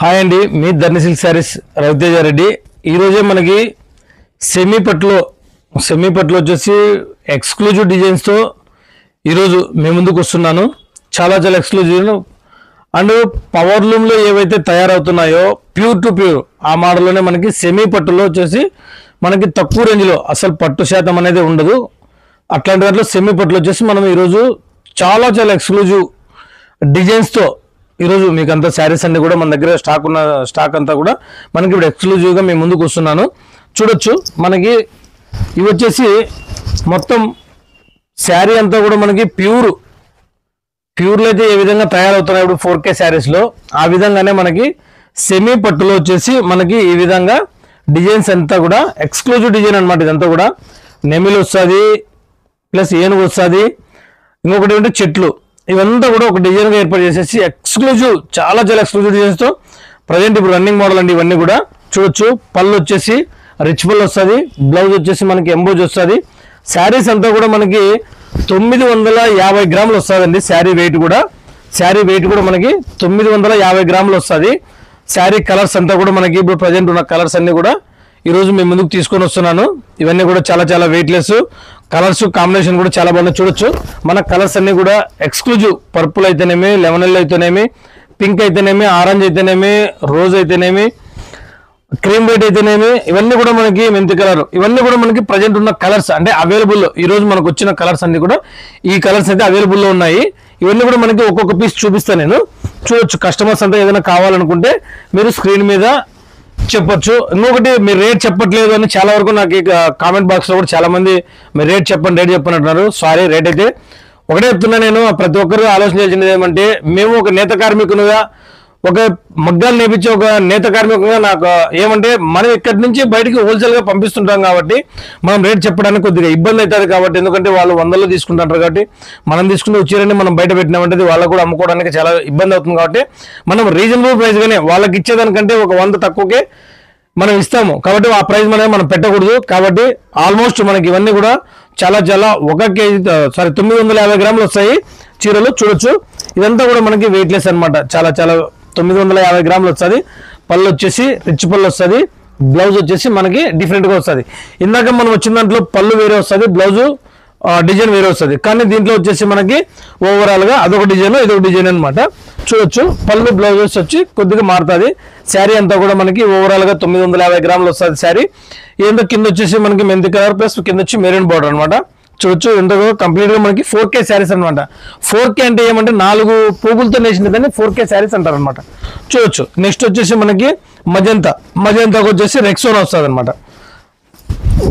Hi అండి, మీ ధర్ని silk saris Raviteja Reddy. ఈరోజే మనకి సెమీ పట్టులో వచ్చేసి ఎక్స్క్లూజివ్ డిజైన్స్తో ఈరోజు మేము ముందుకు వస్తున్నాను. చాలా ఎక్స్క్లూజివ్ అండ్ పవర్ లూమ్లో ఏవైతే తయారవుతున్నాయో ప్యూర్ టు ప్యూర్ ఆ మోడల్లోనే మనకి సెమీ పట్టులో వచ్చేసి మనకి తక్కువ రేంజ్లో అసలు పట్టు శాతం అనేది ఉండదు. అట్లాంటి దాంట్లో సెమీ పట్టులో వచ్చేసి మనం ఈరోజు చాలా ఎక్స్క్లూజివ్ డిజైన్స్తో ఈరోజు మీకు అంతా శారీస్ అన్ని కూడా మన దగ్గర స్టాక్ అంతా కూడా మనకి ఇప్పుడు ఎక్స్క్లూజివ్గా మేము ముందుకు వస్తున్నాను. చూడొచ్చు, మనకి ఇవి వచ్చేసి మొత్తం శారీ అంతా కూడా మనకి ప్యూర్లో అయితే ఏ విధంగా తయారవుతున్నాయి ఇప్పుడు 4K శారీస్లో, ఆ విధంగానే మనకి సెమీ పట్టులో వచ్చేసి మనకి ఈ విధంగా డిజైన్స్ అంతా కూడా ఎక్స్క్లూజివ్ డిజైన్ అనమాట. ఇదంతా కూడా నెమిలి వస్తుంది, ప్లస్ ఏనుగు వస్తుంది, ఇంకొకటి ఏంటంటే చెట్లు, ఇవంతా కూడా ఒక డిజైన్గా ఏర్పాటు చేసేసి ఎక్స్క్లూజివ్ చాలా ఎక్స్క్లూజివ్ డిజైన్స్తో ప్రజెంట్ ఇప్పుడు రన్నింగ్ మోడల్ అండి. ఇవన్నీ కూడా చూడొచ్చు. పళ్ళు వచ్చేసి రిచ్ పళ్ళు వస్తుంది, బ్లౌజ్ వచ్చేసి మనకి ఎంబోజ్ వస్తుంది. శారీస్ అంతా కూడా మనకి 950 గ్రాములు వస్తుందండి. శారీ వెయిట్ కూడా మనకి 950 గ్రాములు వస్తుంది. శారీ కలర్స్ అంతా కూడా మనకి ఇప్పుడు ప్రజెంట్ ఉన్న కలర్స్ అన్ని కూడా ఈరోజు మేము ముందుకు తీసుకొని వస్తున్నాను. ఇవన్నీ కూడా చాలా వెయిట్లెస్ కలర్స్, కాంబినేషన్ కూడా చాలా బాగుంది. చూడొచ్చు, మన కలర్స్ అన్ని కూడా ఎక్స్క్లూజివ్. పర్పుల్ అయితేనేమి, లెమన్ ఎల్లో అయితేనేమి, పింక్ అయితేనేమి, ఆరెంజ్ అయితేనేమి, రోజ్ అయితేనేమి, క్రీమ్ వైట్ అయితేనేమి, ఇవన్నీ కూడా మనకి మెంతి కలర్, ఇవన్నీ కూడా మనకి ప్రజెంట్ ఉన్న కలర్స్ అంటే అవైలబుల్. ఈరోజు మనకు వచ్చిన కలర్స్ అన్ని కూడా ఈ కలర్స్ అయితే అవైలబుల్లో ఉన్నాయి. ఇవన్నీ కూడా మనకి ఒక్కొక్క పీస్ చూపిస్తాను నేను. చూడొచ్చు, కస్టమర్స్ అంతా ఏదైనా కావాలనుకుంటే మీరు స్క్రీన్ మీద చెప్పొచ్చు. ఇంకొకటి, మీరు రేట్ చెప్పట్లేదు అని చాలా వరకు నాకు కామెంట్ బాక్స్లో కూడా చాలా మంది మీరు రేట్ చెప్పండి అంటున్నారు. సారీ, రేట్ అయితే ఒకటే చెప్తున్నా నేను. ప్రతి ఒక్కరు ఆలోచన చేసినది ఏమంటే, మేము ఒక నేత కార్మికునిగా, ఒక మగ్గాలు నేర్పించే ఒక నేత కార్మికునిగా నాకు ఏమంటే, మనం ఇక్కడి నుంచి బయటికి హోల్సేల్గా పంపిస్తుంటాం కాబట్టి మనం రేట్ చెప్పడానికి కొద్దిగా ఇబ్బంది అవుతుంది. కాబట్టి ఎందుకంటే వాళ్ళు 100లో తీసుకుంటారు కాబట్టి మనం తీసుకుంటే వచ్చారని మనం బయట పెట్టినామంటే వాళ్ళకు కూడా అమ్ముకోవడానికి చాలా ఇబ్బంది అవుతుంది. కాబట్టి మనం రీజనబుల్ ప్రైస్గానే వాళ్ళకి ఇచ్చేదానికంటే ఒక 100 తక్కువకే మనం ఇస్తాము. కాబట్టి ఆ ప్రైస్ మనం పెట్టకూడదు. కాబట్టి ఆల్మోస్ట్ మనకి ఇవన్నీ కూడా చాలా 950 గ్రాములు వస్తాయి చీరలు. చూడొచ్చు, ఇదంతా కూడా మనకి వెయిట్లెస్ అనమాట. చాలా 950 గ్రాములు వస్తుంది. పళ్ళు వచ్చేసి రిచ్ పళ్ళు వస్తుంది, బ్లౌజ్ వచ్చేసి మనకి డిఫరెంట్గా వస్తుంది. ఇందాక మనం వచ్చిన దాంట్లో పళ్ళు వేరే వస్తుంది, బ్లౌజు డిజైన్ వేరే వస్తుంది. కానీ దీంట్లో వచ్చేసి మనకి ఓవరాల్గా అదొక డిజైన్, ఇదొక డిజైన్ అనమాట. చూడొచ్చు, పళ్ళు బ్లౌజెస్ వచ్చి కొద్దిగా మారుతుంది. శారీ అంతా కూడా మనకి ఓవరాల్గా 950 గ్రాములు వస్తుంది శారీ. ఏంటో కింద వచ్చేసి మనకి మెంతి కలర్ ప్లస్ కింద వచ్చి మెరూన్ బార్డర్ అనమాట. చూడొచ్చు, ఎంతగా కంప్లీట్గా మనకి 4K శారీస్ అనమాట. 4K అంటే ఏమంటే 4 పువ్వులతో నేసినదని 4K శారీస్ అంటారు అనమాట. చూడొచ్చు, నెక్స్ట్ వచ్చేసి మనకి మజంతాకు వచ్చేసి రెక్సోనా వస్తుంది అనమాట.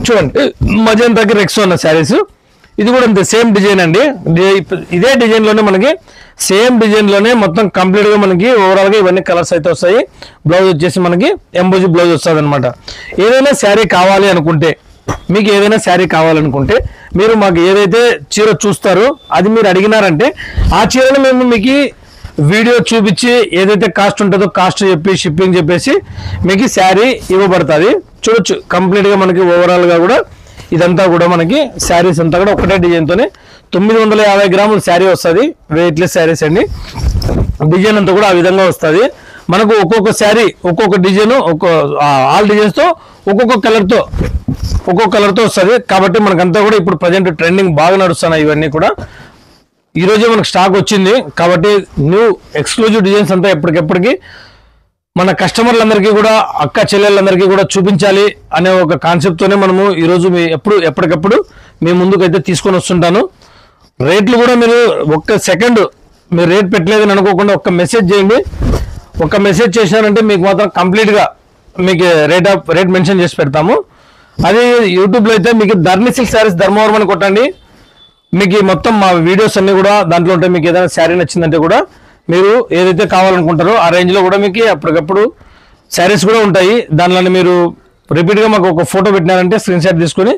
చూడండి, మజంతాకి రెక్సోనా శారీస్. ఇది కూడా అంతే, సేమ్ డిజైన్ అండి. ఇదే డిజైన్లోనే మనకి సేమ్ డిజైన్లోనే మొత్తం కంప్లీట్గా మనకి ఓవరాల్గా ఇవన్నీ కలర్స్ అయితే వస్తాయి. బ్లౌజ్ వచ్చేసి మనకి ఎంబోజీ బ్లౌజ్ వస్తుంది అనమాట. ఏదైనా శారీ కావాలి అనుకుంటే, మీకు ఏదైనా శారీ కావాలనుకుంటే మీరు మాకు ఏదైతే చీర చూస్తారో అది మీరు అడిగినారంటే ఆ చీరను మేము మీకు వీడియో చూపించి ఏదైతే కాస్ట్ ఉంటుందో కాస్ట్ చెప్పి షిప్పింగ్ చెప్పేసి మీకు శారీ ఇవ్వబడుతుంది. చూడొచ్చు, కంప్లీట్గా మనకి ఓవరాల్గా కూడా ఇదంతా కూడా మనకి శారీస్ అంతా కూడా ఒకటే డిజైన్తోనే 950 గ్రాముల శారీ వస్తుంది. వెయిట్లెస్ శారీస్ అండి. డిజైన్ అంతా కూడా ఆ విధంగా వస్తుంది. మనకు ఒక్కొక్క శారీ ఒక్కొక్క డిజైన్, ఆల్ డిజైన్స్తో ఒక్కొక్క కలర్తో వస్తుంది. కాబట్టి మనకంతా కూడా ఇప్పుడు ప్రజెంట్ ట్రెండింగ్ బాగా నడుస్తున్నాయి ఇవన్నీ కూడా. ఈరోజే మనకు స్టాక్ వచ్చింది కాబట్టి న్యూ ఎక్స్క్లూజివ్ డిజైన్స్ అంతా ఎప్పటికెప్పటికి మన కస్టమర్లందరికీ కూడా, అక్క చెల్లెళ్ళందరికీ కూడా చూపించాలి అనే ఒక కాన్సెప్ట్తోనే మనము ఈరోజు ఎప్పటికప్పుడు మీ ముందుకైతే తీసుకొని వస్తుంటాను. రేట్లు కూడా మీరు ఒక్క సెకండ్ మీరు రేట్ పెట్టలేదని అనుకోకుండా ఒక్క మెసేజ్ చేయండి. ఒక మెసేజ్ చేశారంటే మీకు మాత్రం కంప్లీట్గా మీకు రేట్ మెన్షన్ చేసి పెడతాము. అది యూట్యూబ్లో అయితే మీకు ధర్ని సిల్క్ శారీస్ ధర్మవరం అని కొట్టండి. మీకు మొత్తం మా వీడియోస్ అన్నీ కూడా దాంట్లో ఉంటాయి. మీకు ఏదైనా శారీ నచ్చిందంటే కూడా మీరు ఏదైతే కావాలనుకుంటారో ఆ రేంజ్లో కూడా మీకు అప్పటికప్పుడు శారీస్ కూడా ఉంటాయి. దానిలో మీరు రిపీట్గా మాకు ఒక ఫోటో పెట్టినారంటే స్క్రీన్ షాట్ తీసుకొని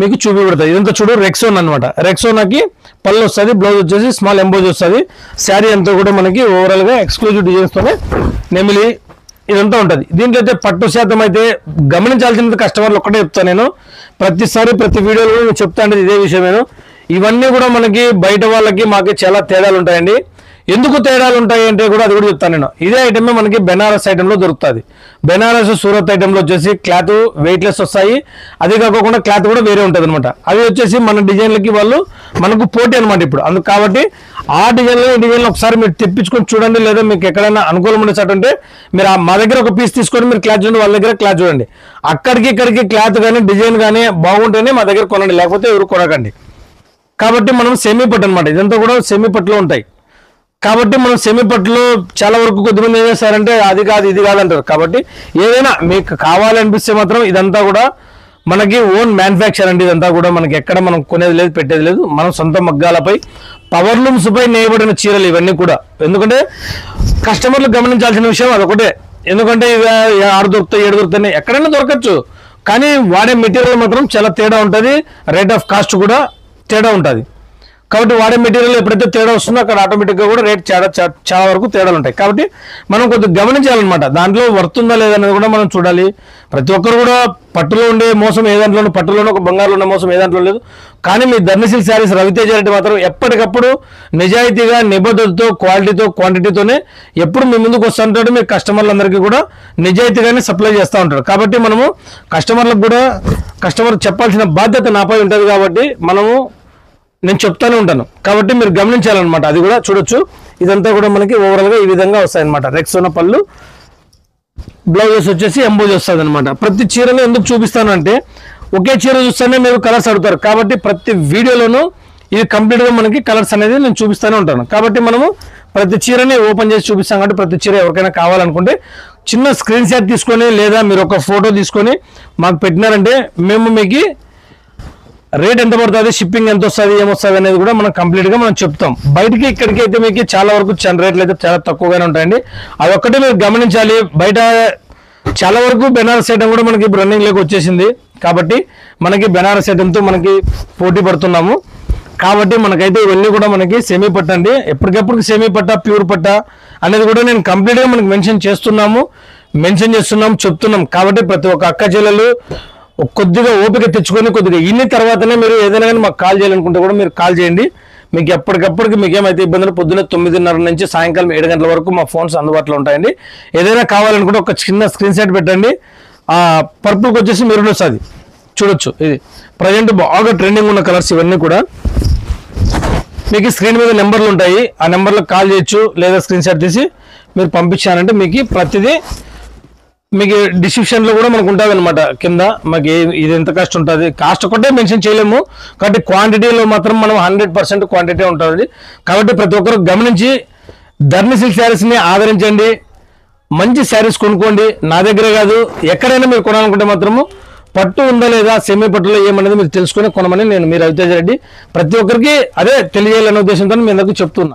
మీకు చూపిపెడతాయి. ఇదంతా చూడు రెక్సోన్ అనమాట. రెక్సోనాకి పళ్ళు వస్తుంది, బ్లౌజ్ వచ్చేసి స్మాల్ ఎంబోజ్ వస్తుంది. శారీ అంతా కూడా మనకి ఓవరాల్గా ఎక్స్క్లూజివ్ డిజైన్స్తోనే నెమిలి ఇదంతా ఉంటుంది. దీంట్లో అయితే పట్టు శాతం అయితే గమనించాల్సినది కస్టమర్లు ఒక్కటే చెప్తాను నేను. ప్రతిసారి ప్రతి వీడియోలో నేను చెప్తా అంటే ఇదే విషయమేను. ఇవన్నీ కూడా మనకి బయట వాళ్ళకి మాకు చాలా తేడాలు ఉంటాయండి. ఎందుకు తేడాలు ఉంటాయి అంటే కూడా అది కూడా చెప్తాను నేను. ఇదే ఐటమే మనకి బెనారస్ ఐటెంలో దొరుకుతుంది. బెనారస్ సూరత్ ఐటెంలో వచ్చేసి క్లాత్ వెయిట్లెస్ వస్తాయి. అది కాకుండా క్లాత్ కూడా వేరే ఉంటుంది అనమాట. అవి వచ్చేసి మన డిజైన్లకి వాళ్ళు మనకు పోటీ అనమాట ఇప్పుడు. అందుకు కాబట్టి ఆ డిజైన్లో ఒకసారి మీరు తెప్పించుకొని చూడండి. లేదా మీకు ఎక్కడైనా అనుకూలం ఉండేటట్టుంటే మీరు మా దగ్గర ఒక పీస్ తీసుకొని మీరు క్లాత్ చూడండి, వాళ్ళ దగ్గర క్లాత్ చూడండి. అక్కడికి ఇక్కడికి క్లాత్ కానీ డిజైన్ కానీ బాగుంటేనే మా దగ్గర కొనండి, లేకపోతే ఎవరు కొనకండి. కాబట్టి మనం సెమీ పట్టు అనమాట. ఇదంతా కూడా సెమీ పట్టులో ఉంటాయి. కాబట్టి మనం సెమీ పట్టులో చాలా వరకు కొద్దిమంది ఏం చేస్తారంటే అది కాదు ఇది కాదు అంటారు. కాబట్టి ఏదైనా మీకు కావాలనిపిస్తే మాత్రం ఇదంతా కూడా మనకి ఓన్ మ్యానుఫ్యాక్చర్ అండి. ఇదంతా కూడా మనకి ఎక్కడ మనం కొనేది లేదు, పెట్టేది లేదు. మనం సొంత మగ్గాలపై పవర్ లూమ్స్ పై నేయబడిన చీరలు ఇవన్నీ కూడా. ఎందుకంటే కస్టమర్లు గమనించాల్సిన విషయం అదొకటే. ఎందుకంటే ఇవి 6 దొరుకుతాయి 7 దొరుకుతాయి ఎక్కడైనా దొరకచ్చు, కానీ వాడే మెటీరియల్ మాత్రం చాలా తేడా ఉంటుంది. రేట్ ఆఫ్ కాస్ట్ కూడా తేడా ఉంటుంది. కాబట్టి వాడే మెటీరియల్ ఎప్పుడైతే తేడా వస్తుందో అక్కడ ఆటోమేటిక్గా కూడా రేట్ చాలా వరకు తేడాలు ఉంటాయి. కాబట్టి మనం కొద్దిగా గమనించాలన్నమాట. దాంట్లో వర్తుందా లేదనేది కూడా మనం చూడాలి. ప్రతి ఒక్కరు కూడా పట్టులో ఉండే మోసం ఏ దాంట్లోనూ, పట్టులోనూ ఒక బంగారులో ఉన్న మోసం ఏ దాంట్లో లేదు. కానీ మీ ధర్ని సిల్క్ శారీస్ రవితేజ రెడ్డి మాత్రం ఎప్పటికప్పుడు నిజాయితీగా, నిబద్ధతతో, క్వాలిటీతో, క్వాంటిటీతోనే ఎప్పుడు మీ ముందుకు వస్తుంటాడు. మీ కస్టమర్లందరికీ కూడా నిజాయితీగానే సప్లై చేస్తూ ఉంటారు. కాబట్టి మనము కస్టమర్ చెప్పాల్సిన బాధ్యత నాపై ఉంటుంది. కాబట్టి నేను చెప్తానే ఉంటాను. కాబట్టి మీరు గమనించాలన్నమాట. అది కూడా చూడొచ్చు. ఇదంతా కూడా మనకి ఓవరాల్గా ఈ విధంగా వస్తాయన్నమాట. రెక్సోనా పళ్ళు, బ్లౌజెస్ వచ్చేసి ఎంబోజ్ వస్తుంది అనమాట. ప్రతి చీరను ఎందుకు చూపిస్తాను అంటే ఒకే చీర చూస్తేనే మీరు కలర్స్ అడుగుతారు. కాబట్టి ప్రతి వీడియోలోనూ ఇది కంప్లీట్గా మనకి కలర్స్ అనేది నేను చూపిస్తూనే ఉంటాను. కాబట్టి మనము ప్రతి చీరని ఓపెన్ చేసి చూపిస్తాం. కాబట్టి ప్రతి చీర ఎవరికైనా కావాలనుకుంటే చిన్న స్క్రీన్ షాట్ తీసుకొని లేదా మీరు ఒక ఫోటో తీసుకొని మాకు పెట్టినారంటే మేము మీకు రేట్ ఎంత పడుతుంది, షిప్పింగ్ ఎంత వస్తుంది, ఏమొస్తుంది అనేది కూడా మనం కంప్లీట్గా మనం చెప్తాం. బయటికి ఇక్కడికి అయితే మీకు చాలా వరకు రేట్లు అయితే చాలా తక్కువగానే ఉంటాయండి. అది ఒక్కటే మీరు గమనించాలి. బయట చాలా వరకు బెనారస్ ఐటమ్ కూడా మనకి రన్నింగ్లోకి వచ్చేసింది. కాబట్టి మనకి బెనారస్ ఐటమ్తో మనకి పోటీ పడుతున్నాము. కాబట్టి మనకైతే ఇవన్నీ కూడా మనకి సెమీ పట్ట అండి. ఎప్పటికెప్పుడు సెమీ పట్ట, ప్యూర్ పట్ట అనేది కూడా నేను కంప్లీట్గా మనకి మెన్షన్ చేస్తున్నాం, చెప్తున్నాం. కాబట్టి ప్రతి ఒక్క అక్క చెల్లెలు కొద్దిగా ఓపిక తెచ్చుకొని కొద్దిగా ఇన్ని తర్వాతనే మీరు ఏదైనా కానీ మాకు కాల్ చేయాలనుకుంటే కూడా మీరు కాల్ చేయండి. మీకు ఎప్పటికప్పటికి మీకు ఏమైతే ఇబ్బందులు పొద్దున్న 9:30 నుంచి సాయంకాలం 7 గంటల వరకు మా ఫోన్స్ అందుబాటులో ఉంటాయండి. ఏదైనా కావాలనుకుంటే ఒక చిన్న స్క్రీన్ షాట్ పెట్టండి. పర్పుల్కి వచ్చేసి మెరూన్ వస్తుంది చూడొచ్చు. ఇది ప్రజెంట్ బాగా ట్రెండింగ్ ఉన్న కలర్స్ ఇవన్నీ కూడా. మీకు స్క్రీన్ మీద నెంబర్లు ఉంటాయి, ఆ నెంబర్లకు కాల్ చేయొచ్చు లేదా స్క్రీన్ షాట్ తీసి మీరు పంపించారంటే మీకు ప్రతిదీ మీకు డిస్క్రిప్షన్లో కూడా మనకు ఉంటుంది అనమాట. కింద మాకు ఇది ఎంత కాస్ట్ ఉంటుంది, కాస్ట్ ఒకటే మెన్షన్ చేయలేము. కాబట్టి క్వాంటిటీలో మాత్రం మనం 100% క్వాంటిటీ ఉంటుంది. కాబట్టి ప్రతి ఒక్కరు గమనించి ధర్ని సిల్క్ శారీస్ని ఆదరించండి. మంచి శారీస్ కొనుక్కోండి. నా దగ్గరే కాదు, ఎక్కడైనా మీరు కొనాలనుకుంటే మాత్రము పట్టు ఉందా లేదా, సెమీ పట్టులో ఏమనేది మీరు తెలుసుకొని కొనమని నేను మీ రవితేజ రెడ్డి ప్రతి ఒక్కరికి అదే తెలియాలనే ఉద్దేశంతో మీ అందరికీ చెప్తున్నా.